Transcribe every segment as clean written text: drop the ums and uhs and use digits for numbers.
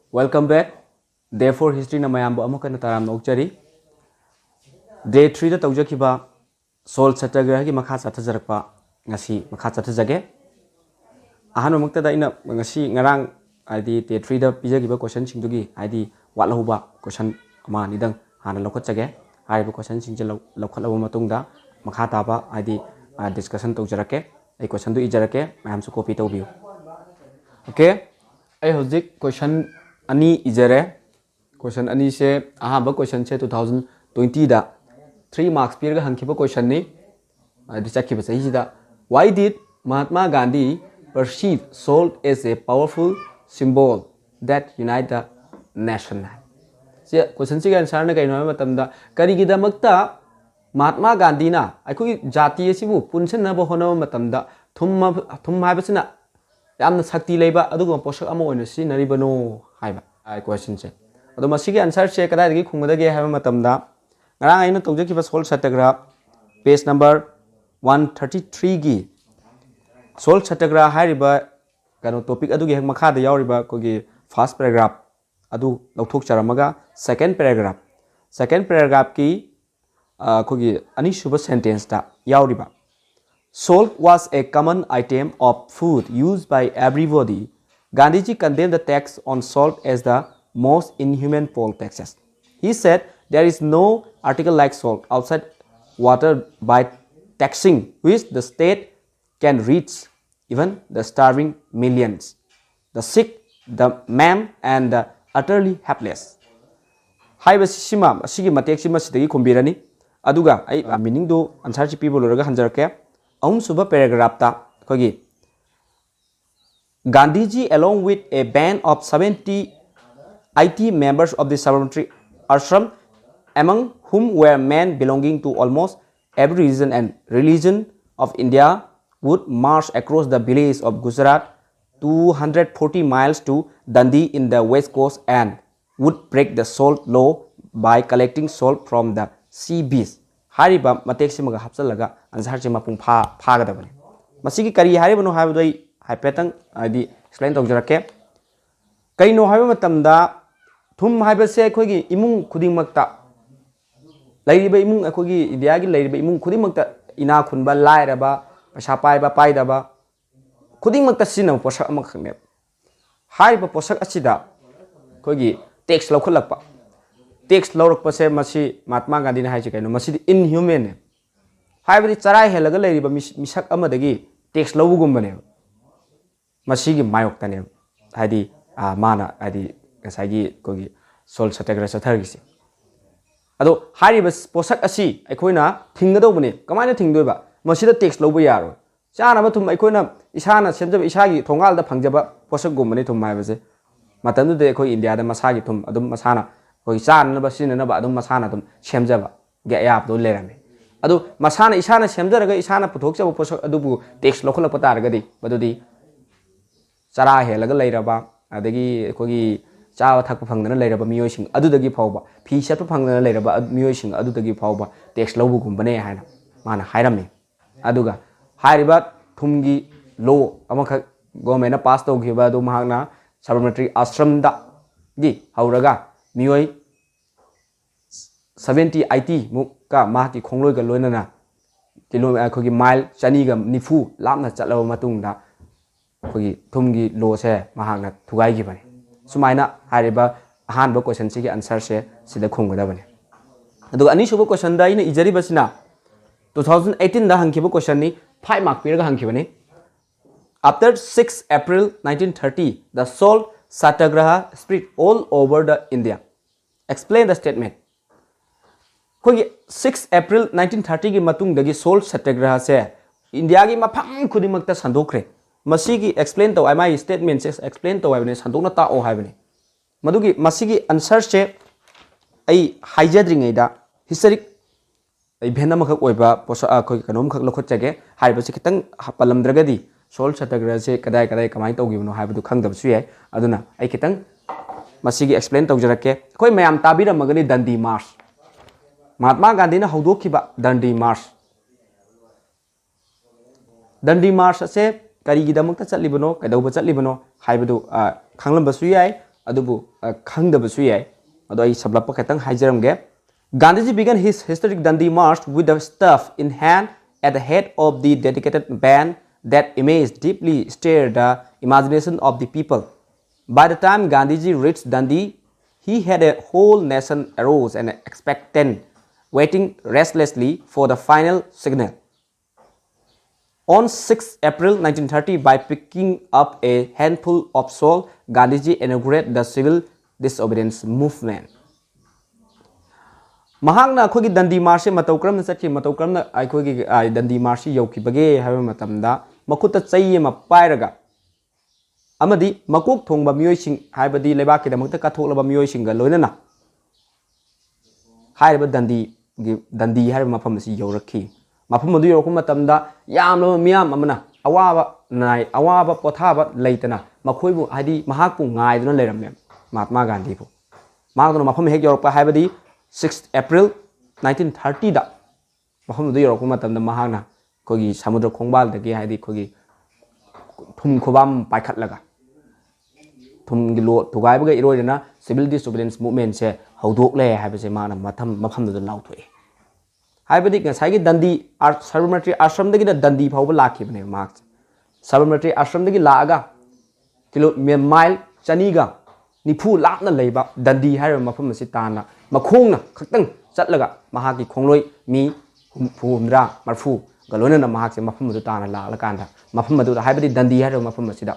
Welcome back. Day 4 history na mayambo amukan taram na ukjari. Day 3 da tawjakiba Salt Satyagraha gi makha sathajarakpa ngasi makha sathajage. Ahanu makta da ina ngasi ngarang ID Day 3 da pijagiba question singdugi ID watlahuba question ama nidang hana lokhatjage. Haiba question singje lokhatlabu matungda makha taba ID discussion tawjarake. Ai question du ijarake mayam su copy tawbiu. Okay. Ai hozik question Ani ijare question ani se ahaba question se 2020 da 3 marks pirga hangkiba question ni disakiba sahi da why did Mahatma Gandhi perceive salt as a powerful symbol that unite the nation? Se question se answer na kaino matamda karigida makta Mahatma Gandhi na aikoi jati asibu punchen na bohono matamda thum haibasina yamna sakti leiba adugo posak ama oina sinaribano haiba ai question se ado masigi answer se kada dagi khungdage haiba matamda ngarang aina tawjakiba Salt Satyagraha page number 133 gi Salt Satyagraha hariba kano topic adugi hek makha da yawriba kogi first paragraph adu lauthok charamaga second paragraph ki kogi ani suba sentence ta yawriba Salt was a common item of food used by everybody. Gandhiji condemned the tax on salt as the most inhuman poll taxes. He said there is no article like salt outside water by taxing which the state can reach even the starving millions, the sick, the maimed, and the utterly helpless. Haiba sima asigi matek sima sidagi kumbirani aduga ai meaning do answer chi people loraga hanjarake Aum suba paragraph ta kogi Gandhiji along with a band of 80 members of the Sabarmati ashram among whom were men belonging to almost every region and religion of India would march across the villages of Gujarat 240 miles to Dundee in the west coast and would break the salt law by collecting salt from the sea beach. Hariba matek simaga hapsalaga answer se mapung pha gadabani masigi kari haribano haibdoi haipetang adi explain tawjarake kaino haiba matamda thum haiba se khogi imung khudingmakta lairiba imung akhogi India gi lairiba imung khudingmakta ina khunba lairaba paisa paiba paidaba khudingmakta sina posak ama khne haiba posak asida khogi tax lokholakpa tax lorok pase masi Mahatma Gandhi na haije kaino masi inhuman ne haibadi charai helaga leiriba misak amadagi tax lobugum masi gi mayok tane haidi mana haidi gasagi kogi Salt Satyagraha sathargisi ado hariba posak asi aikoina thingado bune kamaina thingdoiba masida tax lobu yaro chana ba thum aikoina isana semjaba isagi thongal da phangjaba posak gumane thum maibase matandu de koi India da masagi thum adum masana koi chan ba sinna ba adum masana dum semjaba ge yap do lerame adu masana isana semjaraga isana puthokjaba posak adubu tax lokhol pataragadi badudi chara helaga leiraba adagi kogi chawa thakpa phangdana leiraba miyoising adudagi phawba phi setpa phangdana leiraba miyoising adudagi phawba tax lobu gumbane haina mana hairame aduga hairiba thumgi law amakha government pass tawgiba adu mahakna Sabarmati ashram da gi hauraga miyoi 70-80 muka mahti khongloi ga loinana kilometer khogi mile chani ga nifu lamna chatlawa matungda khogi thumgi lo se mahakna thugai gi bani sumaina hariba ahan ba question se gi answer se sida khongda bani adu ani suba question da ina ijari basina 2018 da hangkiba question ni 5 mark piraga hangkibani after 6 April 1930 the Salt Satyagraha spread all over the India. Explain the statement. Kogi 6 April 1930 gi matung dagi Salt Satyagraha se India gi mafam khudimakta sandokre masigi explain to my statement se explain to I sandokna ta o haibani madugi masigi answer se ai haijadringai da historic event amakak oiba posa khoi kanom khak lokhot chage haiba se kitang palamdragadi Salt Satyagraha se kadai kamai tawgibno haibadu khangdabsu yai aduna ai kitang masigi explain tawjarake koi mayam tabiramagani Dundee March Mahatma Gandhi na haudokiba Dundee March se karigidamukta chatlibano kaidauba chatlibano haibadu khanglambasu yai adubu khangdabu su yai ado ai sablapa khatang haijaramge Gandhiji began his historic Dandi march with the staff in hand at the head of the dedicated band. That image deeply stirred the imagination of the people. By the time Gandhiji reached Dandi, he had a whole nation arose and expectant, waiting restlessly for the final signal. On 6 April 1930, by picking up a handful of soil, Gandhiji inaugurated the civil disobedience movement. Mahakna akhoi Dandi march matokram satki matokram akhoi Dandi march yokibage haiba matamda makutta chai ma pairaga amadi makok thongba miyoi sing haibadi lebak ki damakta kathoklaba miyoi singa loinana haiba Dandi haiba mafam si yorakhi mafam adu yorakum matamda yamlo miyam amana awaba pothaba leitana makhoibu hadi mahakpu ngaiduna leiramme Mahatma Gandhi bu mahakna mafam hek yorakpa haibadi 6 April 1930 da maham du yorok matam da mahana kogi samudra khongbal da ge haidi kogi thum khobam paikhat laga thum gi lo tugai ba iroi na civil disobedience movement se hodok le haiba se mana mafam da lau thoi haibadi ga sai gi Dandi Sabarmati ashram da gi Dandi phau ba lakhi bane mark Sabarmati ashram da gi laaga kilo mile chani ga nifu lapna leiba Dandi haiba mafam si tana makhongna khaktang chatlaga mahaki khongloi mi humra marfu galona na mahak se mafam du tana la kanda mafam du haibadi Dandi haiba mafam sida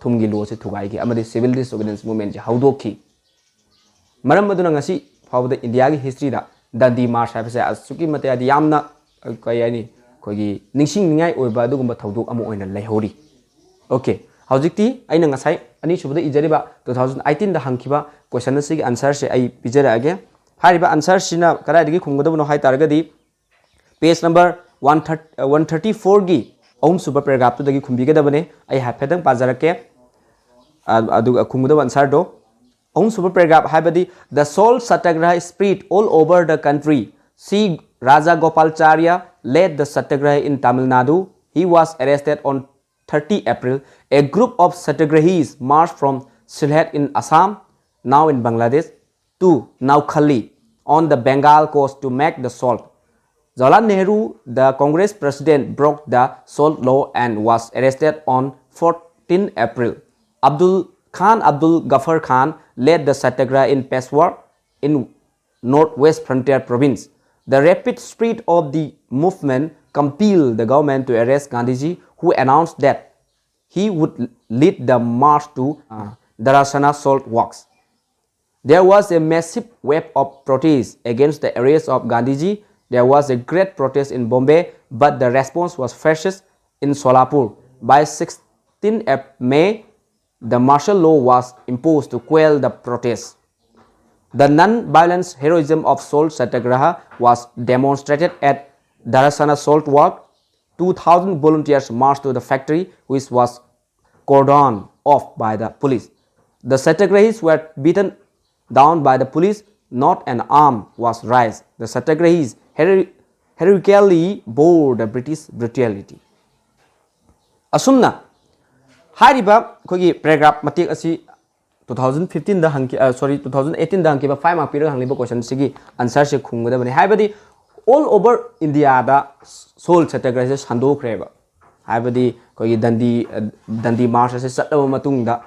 thumgi lo se thugai gi amadi civil disobedience movement ji haudokhi maram maduna ngasi phawda India gi history da Dandi march haiba se asuki mate adi yamna kayani kogi ningsing ningai oiba adugumba thaudok amu oina leihori okay hojikti aina ngasai ani subada ijariba 2018 da hangkiba question si answer se ai pijara age hariba answer sina kara digi khunggodo no hai targadi page number 134 gi om super paragraph to dagi khumbi gedabane ai ha phedang pajarake adu khunggodo answer do om super paragraph haibadi the soul satyagraha spread all over the country. See Raja Gopalacharya led the satyagraha in Tamil Nadu. He was arrested on 30 April. A group of satyagrahis marched from Sylhet in Assam, now in Bangladesh, to Naukhalli on the Bengal coast to make the salt. Jawaharlal Nehru, the Congress president, broke the salt law and was arrested on 14 April. Abdul Ghaffar Khan led the satyagraha in Peshawar in northwest frontier province. The rapid spread of the movement compelled the government to arrest Gandhiji, who announced that he would lead the march to Darasana salt works. There was a massive wave of protest against the arrest of Gandhiji. There was a great protest in Bombay, but the response was fiercest in Solapur. By 16 May, the martial law was imposed to quell the protests. The non-violent heroism of salt satyagraha was demonstrated at Darasana salt work. 2,000 volunteers marched to the factory, which was cordoned off by the police. The satyagrahis were beaten down by the police. Not an arm was raised. The satyagrahis heroically bore the British brutality. Asumna hariba kogi paragraph matik asi 2015 da hangki 2018 da hangki ba 5 mark pira hangliba question sigi answer se khungada bani haibadi all over India da soul satyagraha se sandokhreba haibadi kogi Dandi march se chatlaba matung da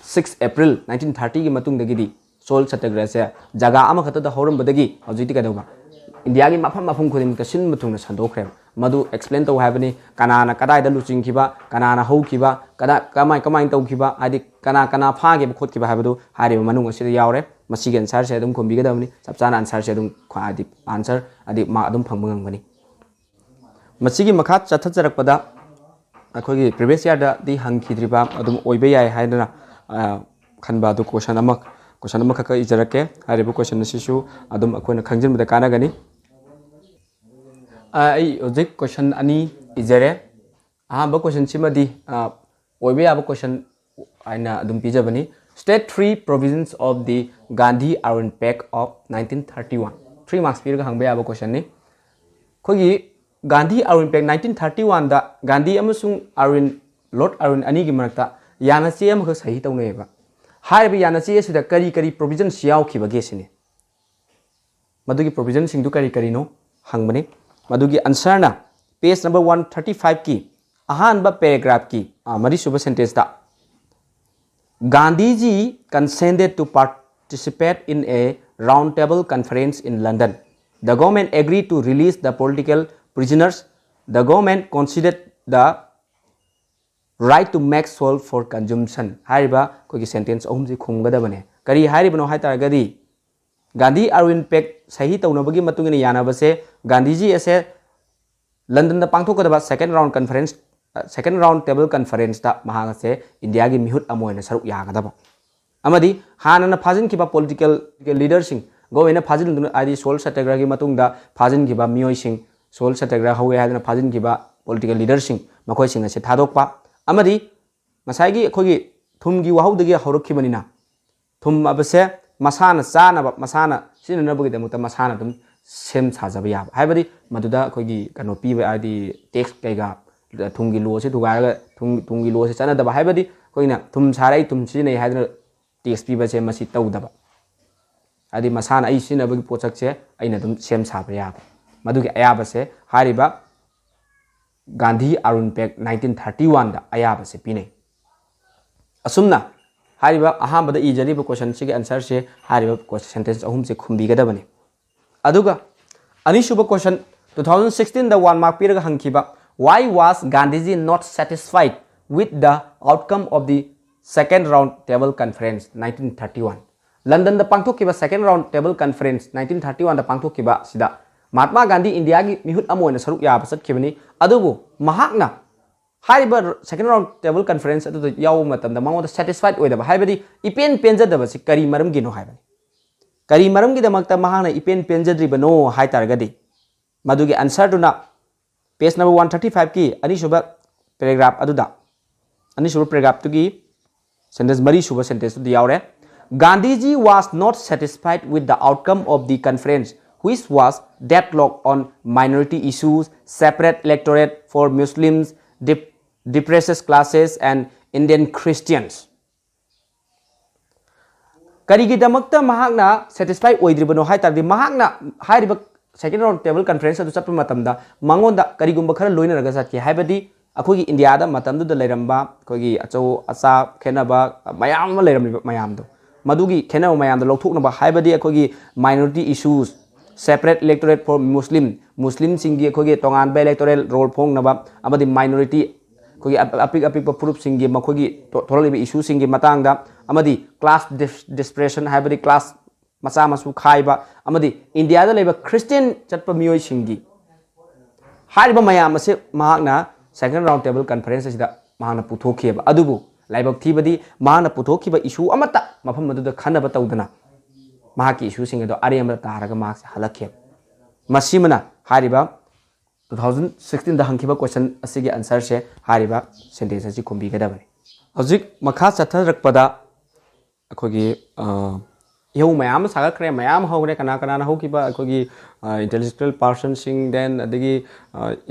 6 April 1930 gi matung da gidi soul satyagraha se jaga ama khata da horam badagi hojiti kadauba India gi mafam khodim ka sin matung na sandokhreba madu explain to habani kanana kadai da luching kiba kanana ho kiba kada kamai tau kiba adi kana pha ge khot kiba habadu hari manung asida yaure masi gen answer se adum khombi ga damni sapchana answer se adum adi answer adi ma adum phangmang bani masi gi makha chathajarak pada akhoi gi previous year da di hangkhidriba adum oibe yai haidana khanba du question ama khaka ijarake hari bu question sisu adum akhoi na khangjin bada kana gani ai ojek question ani ijare ba question simadi oibe aba question aina adum pijabani state 3 provisions of the Gandhi Arun Pact of 1931 3 marks pirga hangbe aba question ni khogi Gandhi Arun Pact 1931 da Gandhi amasung Arun Lord Arun ani gi marakta yana che am kha sahi tawneba हाइब याना चे सिदा करी करी provision सियाव खिबगे सिने मदुगी provision सिंदु करी करी no हंगबने मदुगी answer ना पेज नंबर 135 की अहानबा पैराग्राफ की मरी सुबह सेंटेंस दा Gandhi ji consented to participate in a roundtable conference in London. The government agreed to release the political prisoners. The government considered the right to make salt for consumption. Hariba koi sentence ohum ji khumgadabane. Kari haribano hai taragadi Gandhi Arun pek sahi taunabagi matungini yanabase Gandhi ji ase London da pangthokadaba second round table conference ta mahangase India gi mihut amoina saruk yagadaba amadi hanana phajin kiba political leader sing government phajin dun adi sol satyagraha gi matungda phajin kiba miyoi sing sol satyagraha hawe hadana phajin kiba political leader sing makhoi sing ase thadokpa amadi masai gi khogi thum gi wahau dagi haurakhibanina thum abase masana chana masana sinana bagi damuta masana dum sem sajaba ya haibadi maduda khogi kano piba adi text kaiga thungi lo se thuga thungi lo se chana daba haibadi koina thum sarai thum sinai haidna text piba se masi tawdaba adi masana ai sinaba gi pochak se aina dum sem saba ya madugi ayaba se hariba Gandhi Arun pek 1931 da ayaba se pine asumna hariba ahambada ijariba question se answer se hariba question sentence ahum se khumbi gadabane aduga anishuba question 2016 da 1 mark piraga hangkiba why was Gandhiji not satisfied with the outcome of the second round table conference 1931 London da pangthokkiba second round table conference 1931 da pangthokkiba sida Mahatma Gandhi India gi mihut amoina saruk ya basat khibani adubu mahakna hariba second round table conference adu yaw matam da mangoda satisfied oidaba haibadi ipen penjadaba si kari maram gi no haibani kari maram gi damakta mahana ipen penjadriba no hai targadi madugi answer to na page number 135 ki anishuba paragraph aduda anishuba paragraph tu ki sentence mari shuba sentence tu diyawre Gandhiji was not satisfied with the outcome of the conference which was deadlock on minority issues separate electorate for Muslims depressed classes and Indian Christians karigi damakta mahakna satisfied oidribano hai tardi mahakna hairiba second round table conference adu chappa matamda mangonda karigumba khara loina raga satki haibadi akhogi India da matamdu da leiramba khogi achau acha khenaba mayam ma leiram mayam do madugi khenaba mayam da lokthoknaba haibadi akhogi minority issues separate electorate for Muslim singi akhogi tongan ba electoral role phongnaba amadi minority khogi apik purup singi makhogi thoralibi issue singi matangda amadi class dispersion haibadi class macha masu khaiba amadi India da leba Christian chatpa miyoi singi hariba mayam ase mahakna second round table conference sida mahana puthokhiba adubu laibak thibadi mahana puthokhiba issue amata mafam madu da khanaba tawdana mahaki issue singa do ariyamra taraga marks halakhe masimana hariba 2016 da hangkiba question asigi answer se hariba sentence asi khumbi gadabani hojik makha chatharakpada akhogi Yo mayam sagakre mayam hogre kana hokiba akogi intellectual person sing then adigi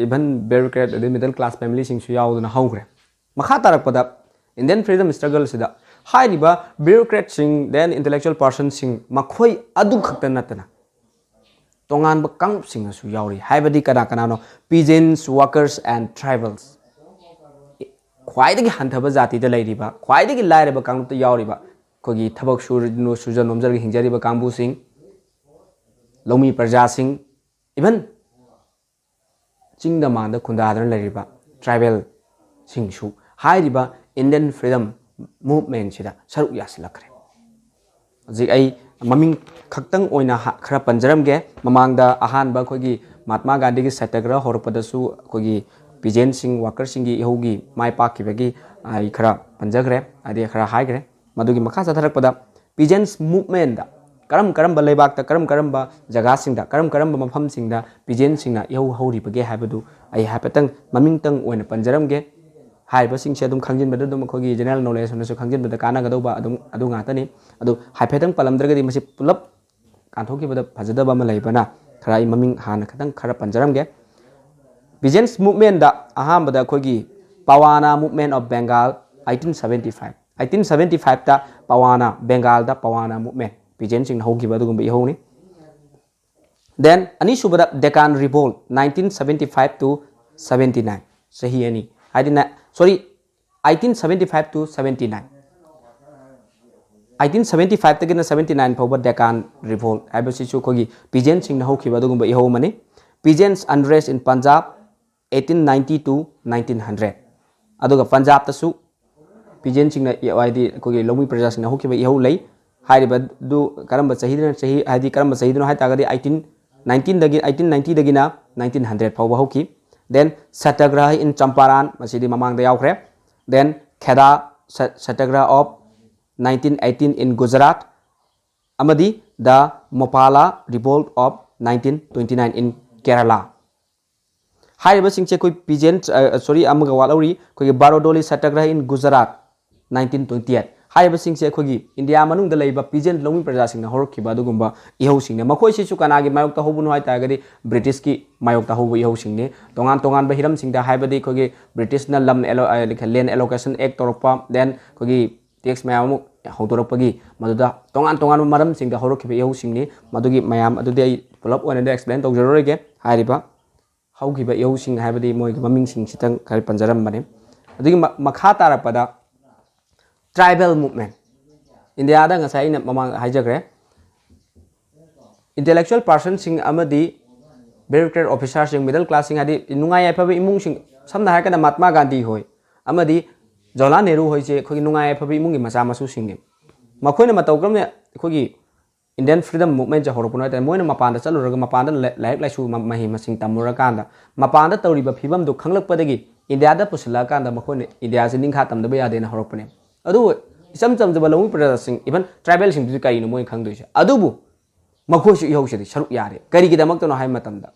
even bureaucrat the middle class family sing su yauduna hogre makha tarakpada Indian freedom struggle sida hairiba bureaucrat sing then intellectual person sing makhoi adu khakta natana tongan ba kang sing su yauri haibadi kana no peasants workers and tribals khwaidagi hanthaba jati da lairiba khwaidagi lairaba kang ta yauriba kogi thabak suja nomjar gi hingjari ba kambu sing lomi praja sing even chingda manda khunda adana lariba tribal sing su hairiba Indian freedom movement sida saru yasilakre ji ai maming khaktang oina khara panjaram ge mamangda ahan ba kogi Mahatma Gandhi gi satyagraha horpada su kogi pigeon sing worker sing gi hogi mai pa ki bagi ai khara panjagre adi khara haigre madugi makha chatharakpada pigeons movement da karam ba leibak ta karam ba jaga sing da karam ba mafam sing da pigeon sing na yau hori bage haibadu ai hapatang maming tang oina panjaram ge haiba sing se dum khangjin badu dum khogi general knowledge na su khangjin bada kana gadau ba adu nga tani adu haipetang palamdragadi masi pulap kanthokki bada phajada ba ma leibana khara I maming hana khatang khara panjaram ge pigeons movement da aham bada khogi Pawana movement of Bengal 1875 ta Pawana Bengal da Pawana movement pigeon sing hoki ba dugum ihoni then ani subada Deccan Revolt 1975 to 79 sahi ani hadina sorry 1875 to 79 1875 tagina 79 phoba Deccan Revolt abasichu khogi pigeon sing hoki ba dugum iho mani pigeons unrest in Punjab 1890 to 1900 aduga Punjab tasu pigeon sing na yadi khogi lomi praja sing hoki ba iho lei hairiba du karamba sahidina sahi hadi karamba sahidino hai tagadi 1819 dagi 1890 dagina 1900 phoba hoki then Satyagraha in Champaran masidi mamang da yaukre then Kheda Satyagraha of 1918 in Gujarat amadi the Mopala Revolt of 1929 in Kerala hairiba singche koi pigeon sorry amaga walauri koi Barodoli Satyagraha in Gujarat 1928 hairiba singche khogi India manung da leiba pigeon lomi praja singna horki ba dugumba ihau singna makhoi si chu kanagi mayokta hobunu hai tagadi British ki mayokta hobu ihau singne tongan ba hiram singda haibadi khogi British na lam land allocation act torpa then khogi tax mayam hautorapagi maduda tongan maram singda horki ba ihau singni madugi mayam adudi ai pulap one explain tawjarorege hairiba hauki ba ihau sing haibadi moi maming sing sitang kari panjaram bane adugi makha tarapada tribal movement India da ngasai na mamang hijagre intellectual person sing amadi bureaucrat officer sing middle class sing adi nungai afa imung sing samna ha kana Mahatma Gandhi hoi amadi Jawaharlal Nehru hoi je khogi nungai afa imung gi macha masu sing ne makhoi na matau kram ne khogi Indian freedom movement ja horopuna ta moina mapanda chaluraga mapanda laik laisu mahi masing tamura kanda mapanda tawriba phibam du khanglak padagi India da pusila kanda makhoi ne India se ningkha tamda ba yade na horopune adu isam jaba lomi praja sing even tribal sing du kai no moi khang doise adubu makhoi su ihau se saruk yare kari gi damak to no hai matamda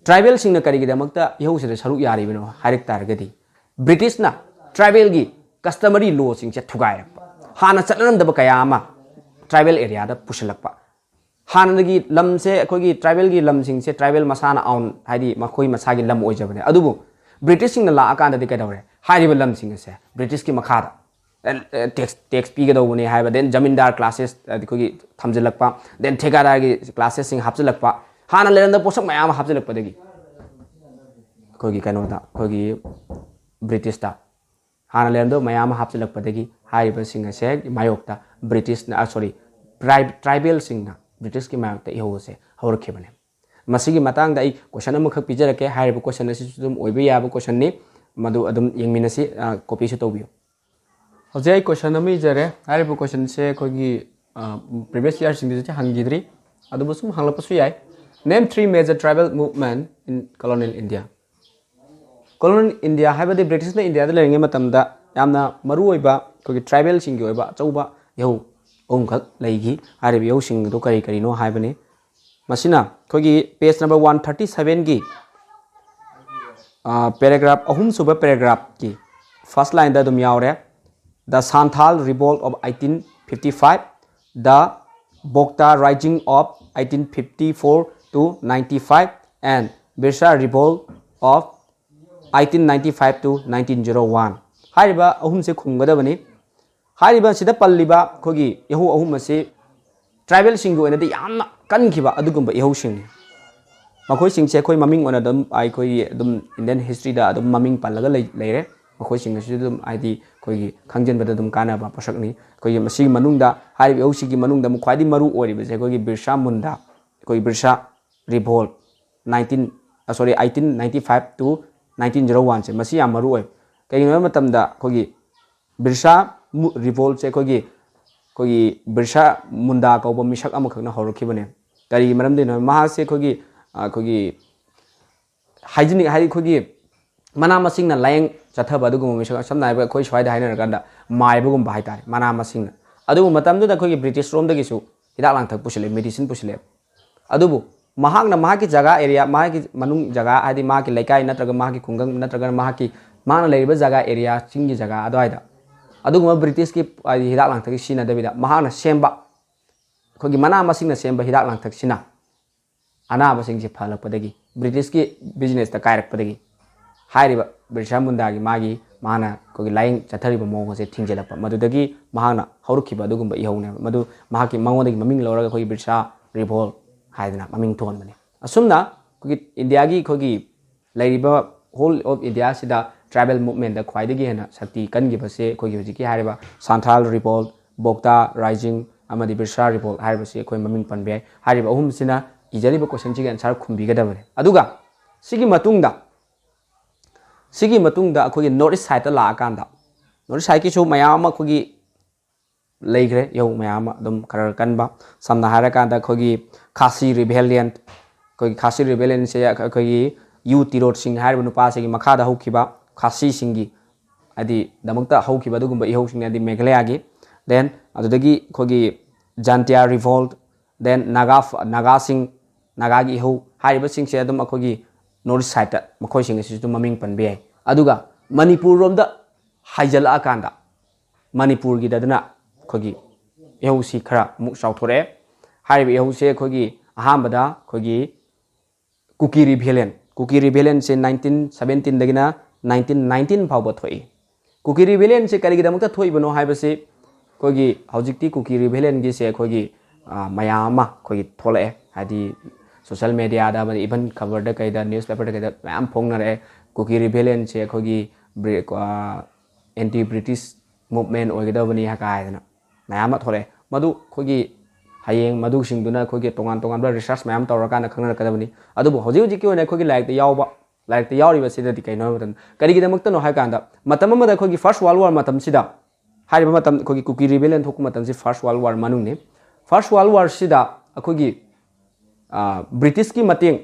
tribal sing na kari gi damak ta ihau se saruk yare bino harik targadi British na tribal gi customary law sing se thugai hana chatlam daba kaya ama tribal area da pusilakpa hana gi lam se khoi gi tribal gi lam sing se tribal masana on haidi makhoi masa gi lam oijabane adubu British sing na la akanda de kai dawre hairiba lam sing se British ki makhada tax pi ga dawne haiba then jamindar classes khogi thamjilakpa then thekadar gi classes sing hapjilakpa hana leranda posak mayam hapjilakpa degi khogi kano da khogi British ta hana lerando mayam hapjilakpa degi haiba sing se mayokta British na sorry tribal sing na British ki mayokta iho se horke bane masigi matang da I question amakh pijarake haiba question asi sum oibe yaba question ni madu adum yengminasi copy se tobiyo hojai question ami jare haiba question se khogi previous year sing se hangidri adu sum hanglapasu yai name three major tribal movement in colonial India haiba de British na India da leringe matamda yamna maru oiba khogi tribal sing gi oiba chauba yau omkhak leigi haiba yau sing do kari no haibani masina khogi page number 137 gi paragraph ahum suba paragraph ki first line da dum yaure the Santhal revolt of 1855 the Bokta rising of 1854 to 95 and Birsa revolt of 1895 to 1901 hariba ahum se khumgadabani hariba sida palliba khogi yahu ahum ase tribal singu ena de yamna kankhiba adugumba yahu sing makhoi sing se khoi maming ona dum ai khoi dum Indian history da dum maming pallaga leire makhoi sing se dum id khoi khangjen bada dum kana ba pasakni khoi masi manungda hariba yahu sigi manungda mu khwadi maru ori be se khoi Birsa Munda khoi Birsa revolt 1895 to 1901 se masi yam maru oi kai no matamda khoi Birsa revolt se khoi Birsa Munda ko ba misak amakhna horokhibane kari maram de no maha se khoi hygienic hai khogi mana masing na layeng chathaba dugum misak samna ba khoi swai da haina ganda mai bugum ba haitare mana masing na adu matam da khoi British rom da gisu hidak lang thak pusile medicine pusile adubu mahak na mahaki jaga area mahaki manung jaga adi mahaki laikai natraga mahaki khungang natraga mahaki mana leiba jaga area singi jaga adoida aduguma British ki hidak lang thak sina dabida mahana semba khogi mana masing na semba hidak lang thak sina ana basing je phalak padagi British ki business ta kairak padagi hairiba Birsa Munda gi magi माना कोई line चथरीब मौंग से थिंगजेलप मदुदगी महाना हौरुखिबा अदुगुंबा इहौने मदु महाकी मंगोदगी ममिंग लौरगा कोई Birsa revolt हाइदना ममिंग थोनबने असुमना कोई India की कोई लाइरिबा whole of India सिदा tribal movement दा ख्वाइदगी हेना शक्ति कनगिबसे कोई हुजिकी हारिबा सांथाल रिवोल्ट बोक्ता राइजिंग अमदी बिरसा रिवोल्ट हारिबसे कोई ममिंग पनबे हारिबा अहुम सिना इजरिबा क्वेश्चन सिगे आंसर खुंबिगदबने अदुगा सिगी मतुंगदा सिगी मतुंगदा अखोगी नॉर्थ ईस्ट साइड ला कांदा नॉर्थ साइड की सु मयाम अखोगी लेग्रे यौ मयाम दम खरर कनबा समना हारा कांदा अखोगी खासी रिबेलियन कोई खासी रिबेलियन से अखोगी यू तिरोड सिंह हारिबा नुपा से मखादा हौखिबा खासी सिंगी अदि दमकता हौखिबा दुगुंबा इहौ सिंह अदि मेघालयागी देन अदुदगी अखोगी जानतिया रिवोल्ट देन नागा सिंह नागागी इहौ हारिबा सिंह से अदम अखोगी नॉर्थ साइड मखोई सिंह से ममिंग पनबे है अदुगा मणिपुर रोम दा हाइजला कांदा मणिपुर की ददना खोगी इहौ सी खरा मुक चाउथोरे हारिबा इहौ से खोगी अहामबदा खोगी कुकी रिबेलियन से 1917 दगिना 1919 फावबा थोई कुकी रिबेलियन से करिगी दमकता थोई बनो हाइबसे खोगी हौजिकती कुकी रिबेलियन गी से खोगी मयामा खोगी थोले हादि सोशल मीडिया दा इवन खबर दा कइदा न्यूज़पेपर दा कइदा मैम फोंगनरे कुकी रिबेलियन से खोगी एंटी ब्रिटिश मूवमेंट ओइगदबनी हकायदना मैम थोले मदु खोगी हयेंग मदु सिंगदुना खोगी तोंगान तोंगान बा रिसर्च मैम तौरकाना खंगनरकदबनी अदुबो हौजि हौजि की ओइना खोगी लाइक यावबा लाइक यावरिबा सिददि कइनो मतन करिगी दमकतनो हायकांदा मतम अमदा खोगी फर्स्ट वर्ल्ड वार मतम सिदा हारिबा मतम खोगी कुकी रिबेलियन थोक मतम से फर्स्ट वर्ल्ड वार मनुने फर्स्ट वर्ल्ड वार सिदा अखोगी ब्रिटिश की मतेंग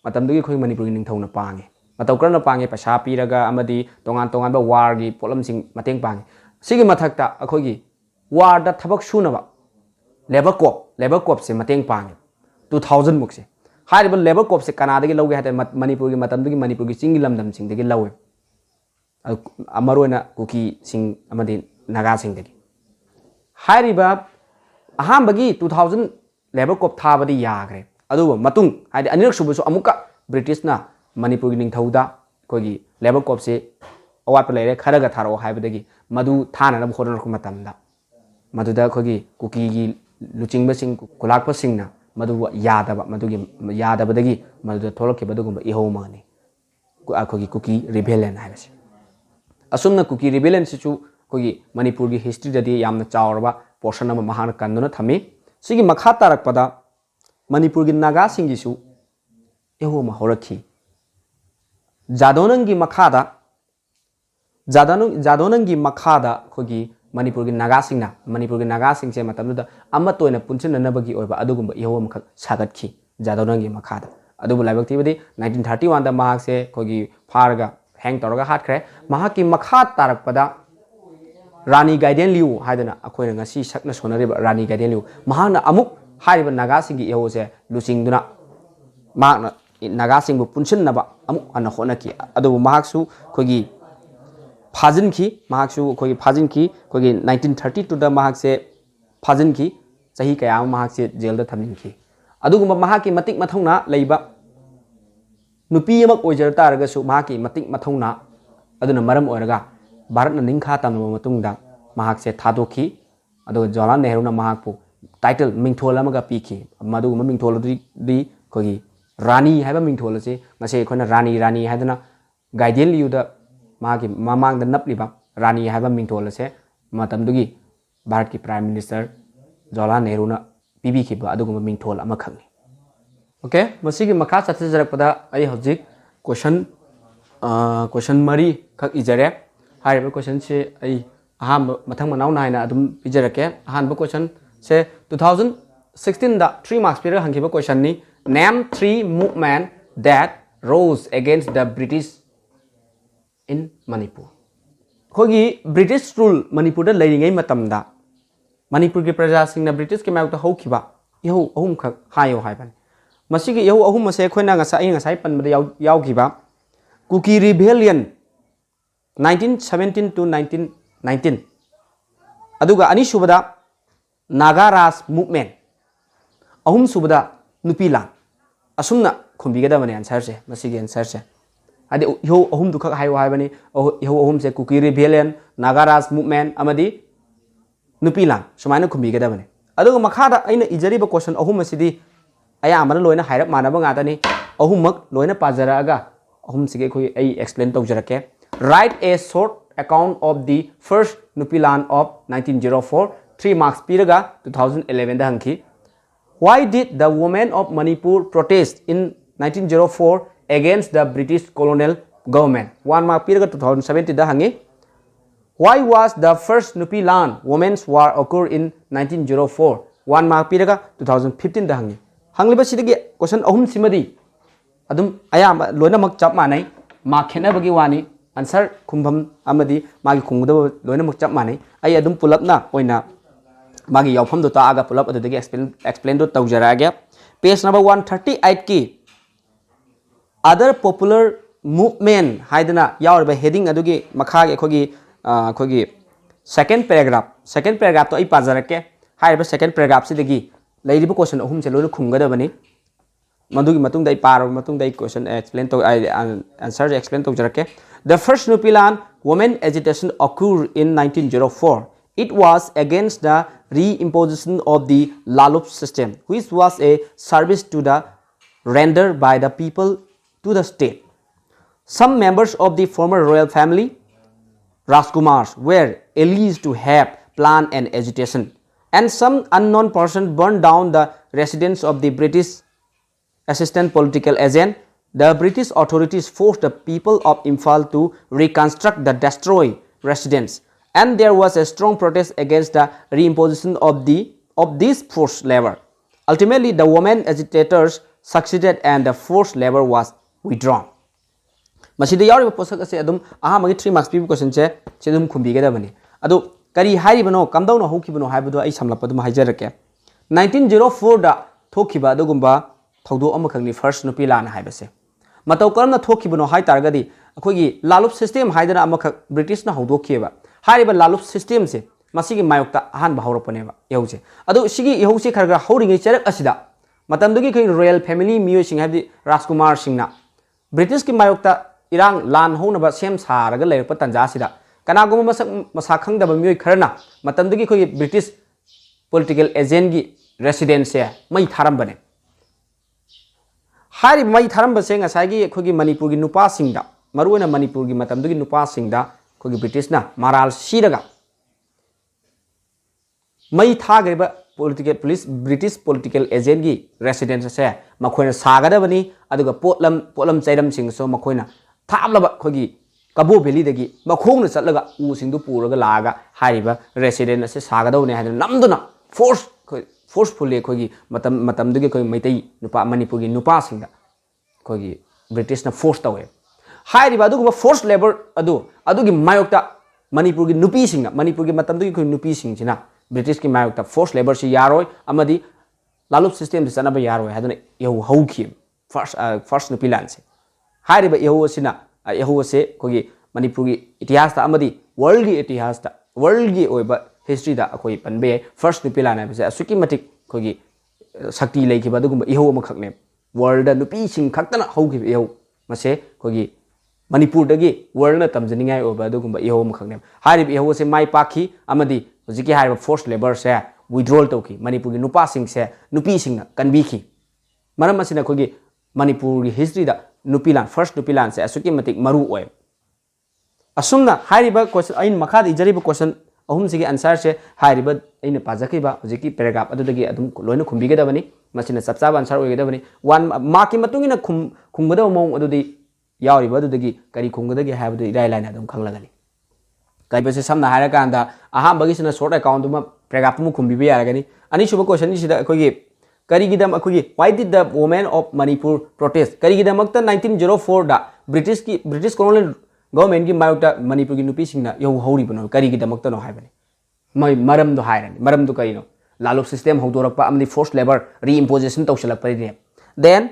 मतमदगी खोई मणिपुर की निंगथौना पांगे मतौ करना पांगे पैसा पीरगा अमदी तोंगान तोंगान बा वार की पोलमसिंग मतेंग पांगे सिगी मथकता अखोगी वार दा थबक सुनबा लेबर कॉप से मतेंग पांगे 2000 मुक से हारिबा लेबर कॉप से कनादगी लौगे हाते मणिपुर की मतमदगी मणिपुर की चिंगी लमदम सिंगदगी लौवे अमरोना कुकी सिंग अमदी नागा सिंगदगी हारिबा अहामबगी 2000 लेबर कॉप थाबदी याग्रे अदुबो मतुंग हादि अनिरक सुबसु अमुका ब्रिटिशना मणिपुर की निंगथौदा कोगी लेबर कॉप से अवाप लेरे खरगा थारो हाइबदगी मदु थाना न होदनरकु मतमदा मदुदा खोगी कुकी की लुचिंगबा सिंग कुलाकपा सिंगना मदु यादबा मदुगी यादबदगी मदुदा थोलखिबा दुगुंबा इहौमानी खोगी कुकी रिबेलियन हाइबसे असुमना कुकी रिबेलियन सिचु खोगी मणिपुर की हिस्ट्री ददी यामना चावरबा पोर्शन अमा महान कन्दुना थमी सिगी मखा तारकपदा मणिपुर की नागा सिंगिसु इहौमा होरखी जादोनंगी मखादा खोगी मणिपुर की नागा सिंग से मतमदुदा अमतोयना पुनसिननबगी ओइबा अदुगुंबा इहौम खक सागतखी जादोनंगी मखादा अदुबु लाइबक्तिबदी 1931 दा महाक से खोगी फारगा हैंग तौरगा हाटखरे महाकी मखा तारकपदा रानी गाइडेन लिउ हाइदना अखोयना ngasi sakna sonariba रानी गाइडेन लिउ महाना अमुक हारिबा नागा सिंगी इहो से लुचिंगदुना माकना नागा सिंगबु पुनसिननबा अमुक अना होनकी अदुबु महाकसु खोगी फाजिनखी महाकसु खोगी फाजिनखी खोगी 1932 दा महाक से फाजिनखी सही कया महाक से जेल दा थमिनखी अदुगुम महाकी मतिक मथौना लेबा नुपी अमक ओइजर तारगसु महाकी मतिक मथौना अदुना मरम ओरगा भारतना निंखा तमनबा मतुंगदा महाक से थादोखी अदुगा जवाहरलाल नेहरूना महाकपु टाइटल मिंथोल अमगा पीखी मदुगुम मिंथोल दी खोगी रानी हाइबा मिंथोल से ngase खोना रानी हाइदना गाइडेन लियुदा मागी ममांग द नपलिबा रानी हाइबा मिंथोल से मतमदुगी भारत की प्राइम मिनिस्टर जवाहरलाल नेहरूना पीबीखिबा अदुगुम मिंथोल अमा खंगनी ओके मसिगी मखा चथजरकपदा आई हजिक क्वेश्चन मरी खक इजरे हारिबा क्वेश्चन से आई अहाम मथंग मनाव नायना अदुम पिजरके अहानबा क्वेश्चन से 2016 दा 3 मार्क्स पिर हंगिबा क्वेश्चन नि name 3 movement that rose against the British in Manipur खोगी ब्रिटिश रूल मणिपुर दा लेरिङै मतमदा मणिपुर की प्रजा सिंगना ब्रिटिश के मायक्ता हौखिबा इहौ अहुम खक हायो हाइबन मसिगी इहौ अहुम मसे खोइना ngasa पनबदा यावखिबा कुकी रिबेलियन 1917 to 1919 अदुगा अनि सुबदा नागा राज मूवमेंट अहुम सुबदा नुपी लान असुमना खुंबिगदा मने आंसर से मसिगी आंसर से adi iho ahum du khak hayo haibani iho ahum se Kuki rebellion Nagaraj movement amadi nupi lan sumaina khumbi ga dabani adu makhada aina ijari ba question ahum asidi aya amana loina hairap manaba nga tani ahum mak loina pajara aga ahum sige khoi ai explain tawjarake write a short account of the first nupi lan of 1904 3 marks piraga 2011 da hanki why did the women of Manipur protest in 1904 against the British colonial government 1 mark piraga 2017 da hangi why was the first Nupi Land Women's War occurred in 1904 1 mark piraga 2015 da hangi hangliba sidagi question ahum simadi adum ayam loina mak chap manai ma khena bagi wani answer kumbam amadi magi khungda loina mak chap manai ai adum pulapna oina magi yaufam do ta aga pulap adudagi explain do tawjara page number 138 ki other popular movement haidana yaurba heading adugi makhage khogi second paragraph to ai pajarake haiba second paragraph sidagi lairiba question ahum se loina khungada madugi matung dai paro matung dai question explain to answer explain to jarake the first Nupi Land women agitation occurred in 1904 it was against the reimposition of the Lalup system which was a service to the rendered by the people to the state some members of the former royal family Rajkumars were alleged to have planned an agitation and some unknown person burned down the residence of the British assistant political agent. The British authorities forced the people of Imphal to reconstruct the destroyed residence and there was a strong protest against the reimposition of this forced labor. Ultimately, the women agitators succeeded and the forced labor was withdrawn. Masida yauriba posak ase adum aha magi 3 marks pibu question che chedum khumbi ga dabani adu kari hairibano kamdawna hokibano haibado ai samlapadum haijarake 1904 da thokiba adugumba thaudo amakhangni first Nupi Land haibase matau karamna thokibano hai targadi akhogi Lalup system haidana amakhak British na haudokheba hariba Lalup system se masigi mayokta ahan bahauropaneba yause adu sigi yause kharga hauringai charak asida matamdugi khoi royal family miyo sing habdi Rajkumar singna British ki mayokta irang lan honaba sem saraga leirpa tanja sida kanaguma masa khangdaba miyo kharna matamdugi khoi British political agent gi residence se mai tharambane hari mai tharamba se ngasagi khogi Manipur gi nupa singda maruena Manipur gi matamdugi nupa singda khogi British na maral siraga mai thagriba British political agent gi residence se makhoina sagada bani aduga potlam chairam sing so makhoina thablaba khogi Kabo Valley dagi makhongna chatlaga u singdu puraga laga hariba resident se sagadawne hadana namduna forcefully khogi matam dugi khoi maitai nupa Manipur gi nupa singda khogi British na force tawe hariba aduga forced labor adugi mayokta Manipur gi nupi singa Manipur gi matam dugi khoi nupi singchina British ki mayokta forced labor si yaroi amadi Lalup system se sanaba yaroi hadana yahu hauki first Nupi Land se hariba yahu sina yahu se khogi Manipur gi itihas ta amadi world gi itihas ta world gi oiba history da khoi panbe first Nupi Land ha se asuki matik khogi sakti leiki ba dugum yahu amakhakne world da nupi sing khaktana hauki yahu mase khogi Manipur dagi world na tamjaningai oiba dugum yahu amakhakne hariba yahu se mai pakhi amadi hojiki hariba forced labor se withdrawal tauki Manipur gi nupa sing se nupi sing na kanbiki maram asina khogi Manipur gi history da Nupi Land first Nupi Land se asuki matik maru oi asumna hariba question ain makhad ijariba question ahum sigi answer se hariba aina pajakiba hojiki paragraph adudagi adum loina khumbiga dabani masina chapchaba answer oiga dabani one mark ki matungina khumgada mong adudi yauriba adudagi kari khumgadagi habadu irai line adum khanglagani kaibase samna haira kanda aha bagi sina short account duma paragraph mu khumbiba yaragani ani suba question sida akogi karigidam akogi why did the women of Manipur protest karigidamakta 1904 da British colonial government gi mayokta Manipur gi nupi singna yahu hauri bano karigidamakta no haibani mai maram do hairani maram do kaino Lalup system haudorakpa amni forced labor reimposition tawsalak pari then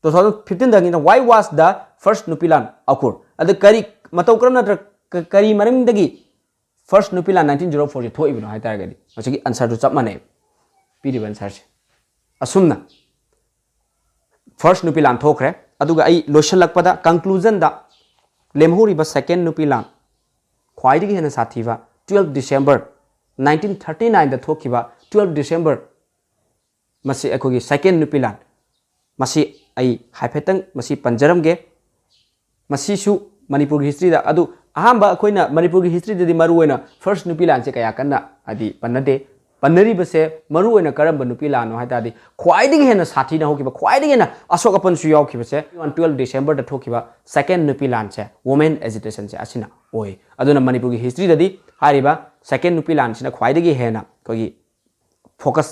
2015 dagina why was the first Nupi Land occurred adu kari matau kramna kari maram dagi first Nupi Land 1904 je thoi bano hai taragadi asigi answer to chap mane piri answer asumna first Nupi Land thokre अदुगा I लोशलकपदा conclusion दा लेमहोरिबा second नुपी लान ख्वाइदगी हेना साथीबा 12 December 1939 दा थोकिबा 12 December मसी अखोगी second नुपी लान मसी आई हाइफेतंग मसी पंजरमगे मसीसु Manipur history दा अदु अहंबा अखोइना Manipur history ददी मरुओइना first नुपी लान से कया कन्ना आदि पन्नदे पन्नरी बसे मरुओइना करम नुपी लानो हाइतादि ख्वाइदगी हेना साथीना होकिबा ख्वाइदगी हेना अशोक अपन सु यावखिबसे 12 डिसेंबर दा थोकिबा सेकेंड नुपी लान से वुमेन एजिटेशन से असिना ओय अदुना मणिपुर हिस्ट्री ददी हारिबा सेकेंड नुपी लान सिना ख्वाइदगी हेना कोगी फोकस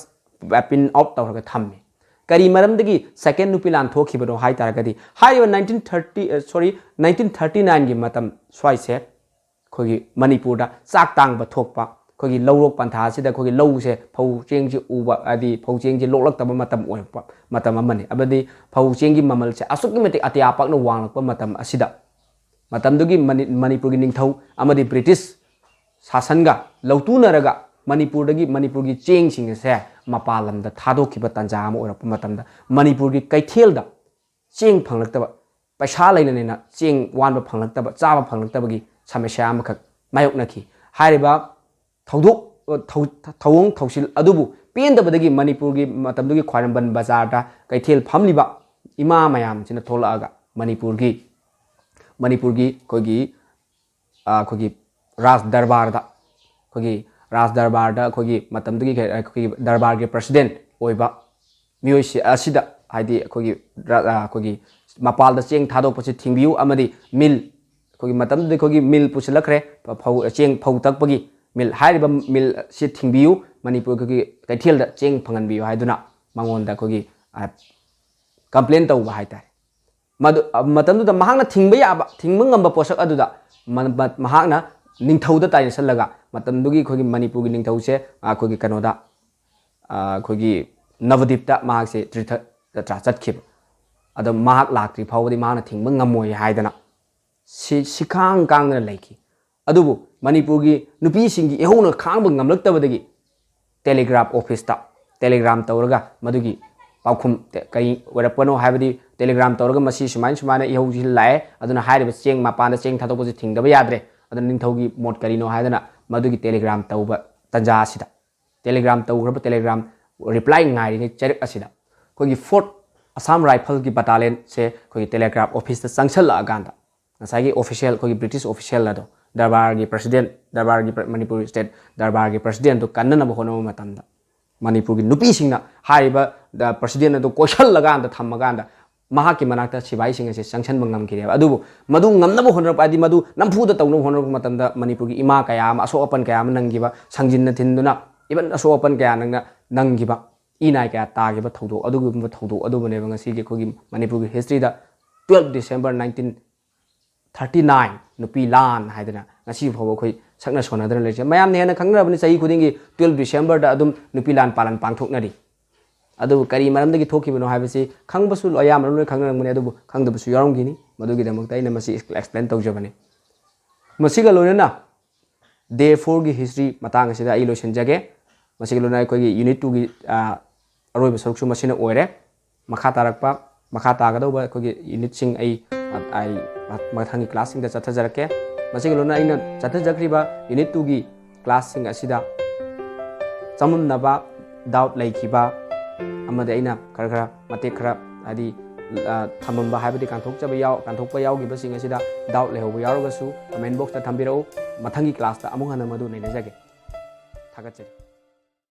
पिन आउट तौरगा थम्मे करी मरमदगी सेकेंड नुपी लान थोखिबनो हाइ तारगदी हाइबा 1939 गी मतम स्वाइसे खोगी मणिपुर दा चाक तांग थोकपा खोगी लौरोक पंथा सिदा खोगी लौ से फौ चेंग जी उबा आदि फौ चेंग जी लोकलक्तब मतम ओयपा मतम अमने अबदी फौ चेंग गी ममल से असुक मेते अत्यापक न वांगलकपा मतम असिदा मतमदुगी मणिपुर गी निंगथौ अमदी ब्रिटिश शासनगा लौतुनरगा मणिपुर की चेंग सिंग से मपाल लमदा थादोखिबा तंजा अमा ओरप मतमदा मणिपुर की कैथेलदा चेंग फंगलक्तबा पैसा लेननेना चेंग वानबा फंगलक्तबा चाबा फंगलक्तबगी समस्या अमखक मायोकनखि हारिबा थौओंग थौसिल अदुबु पेंदबदगी मणिपुर की मतमदुगी ख्वारंबन बाजार कैथेल फमलिबा इमा मयाम सिना थोलागा मणिपुर की खोगी राज दरबार दा खोगी राज दरबार दा खोगी मतमदुगी खोगी दरबार के प्रेसिडेंट ओइबा मियोइसि असिदा हाइदि खोगी मपाल दा चेंग थादोपसि थिंबियु अमदी मिल खोगी मतमदुगी खोगी मिल पुसलखरे फौ चेंग फौ तकपगी मिल हारिबा मिल सि थिंबियु मणिपुर खोगी कैथेल दा चेंग फंगनबियु हाइदुना मंगोंदा खोगी कंप्लेन तौबा हाइतारे मदु मतमदुदा महांगना थिंबा याबा थिंबा ngamba पोसक अदुदा महांगना निंगथौदा ताइनसलगा मतमदुगी खोगी मणिपुर की निंगथौसे खोगी कनोदा खोगी नवदीपता महासे तीर्थ यात्रा चतखिब अदो महाक लाक्ट्रि फावदी महाना थिंबा ngамोय हाइदना सिखांग कांगना लैखि अदुबु मणिपुर की नुपी सिंगी एहोना खांगबा ngamlaktabadagi टेलीग्राफ ऑफिस ता टेलीग्राम तौरगा मदुगी पाउखुम कई वरपनो हाइबदी टेलीग्राम तौरगा मसी सुमाइन इहौजि लाए अदुना हाइरिबा चेंग मापान चेंग थादोपसि थिंगदबा याद्रे अदुना निंगथौगी मोड करिनो हाइदना मदुगी टेलीग्राम तौबा तंजा असिदा टेलीग्राम तौग्रबा टेलीग्राम रिप्लाई ngairi चरक असिदा कोगी फोर्थ असम राइफल की बटालियन से कोगी टेलीग्राफ ऑफिस चंगसल अगांदा नसागी ऑफिशियल कोगी ब्रिटिश ऑफिशियल अदो दरबार की प्रेसिडेंट दरबार की मणिपुर स्टेट दरबार की प्रेसिडेंट तो कन्ननब होनो मतमदा मणिपुर की नुपी सिंगना हाइबा द प्रेसिडेंट अदो कोशल लगांदा थम्मगांदा महा की मनाक्ता सिबाई सिंग से संक्शन मंगम की अदुबु मदु ngamnab होनरप आदि मदु नमफुदा तौनो होनरप मतमदा मणिपुर की इमा कया असो अपन कया नंगिबा संजिन थिंदुना इवन असो अपन कया नंगिबा इनाय कया तागिबा थौदो अदुगुम थौदो अदुबने ngasi की खोगी मणिपुर की हिस्ट्री दा 12 डिसेंबर 1939 नुपी लान हाइदना ngasi फोबो खोई सकना सोनादर लेचे मयाम ने खंगरबनि सही खुदिंगी 12 डिसेंबर दा अदुम नुपी लान पालन पांथोकनरी अदु करी मरमदगी थोखिबनो हाइबसी खंगबसु अयाम लोय खंगरंगने अदु खंगदबसु यारंगिनी मदुगी दमकता इन मसी एक्सप्लेन तौजबने मसीगा लोयना डे 4 की हिस्ट्री मतंग सिदा आई लोयसनजगे मसीगा लोयना कोई यूनिट 2 की अरोइब सरुकसु मसीना ओइरे मखा तारकपा मखा तागदौबा कोई यूनिट सिंग आई मथंगी क्लास सिंग दा चथजरके मसीगा लोयना इन चथजक्रिबा यूनिट 2 की क्लास सिंग असिदा चमुनबा डाउट लाइखिबा अमदे अइना खरा मते खरा आदि थमंबा हाइबदि कांथोकपा यावगिबसिंग असिदा डाउट लेहौबा यावगसु कमेंट बॉक्स ता थंबिरौ मथंगी क्लास ता अमुक हना मदु नैनजगे थागतचरी।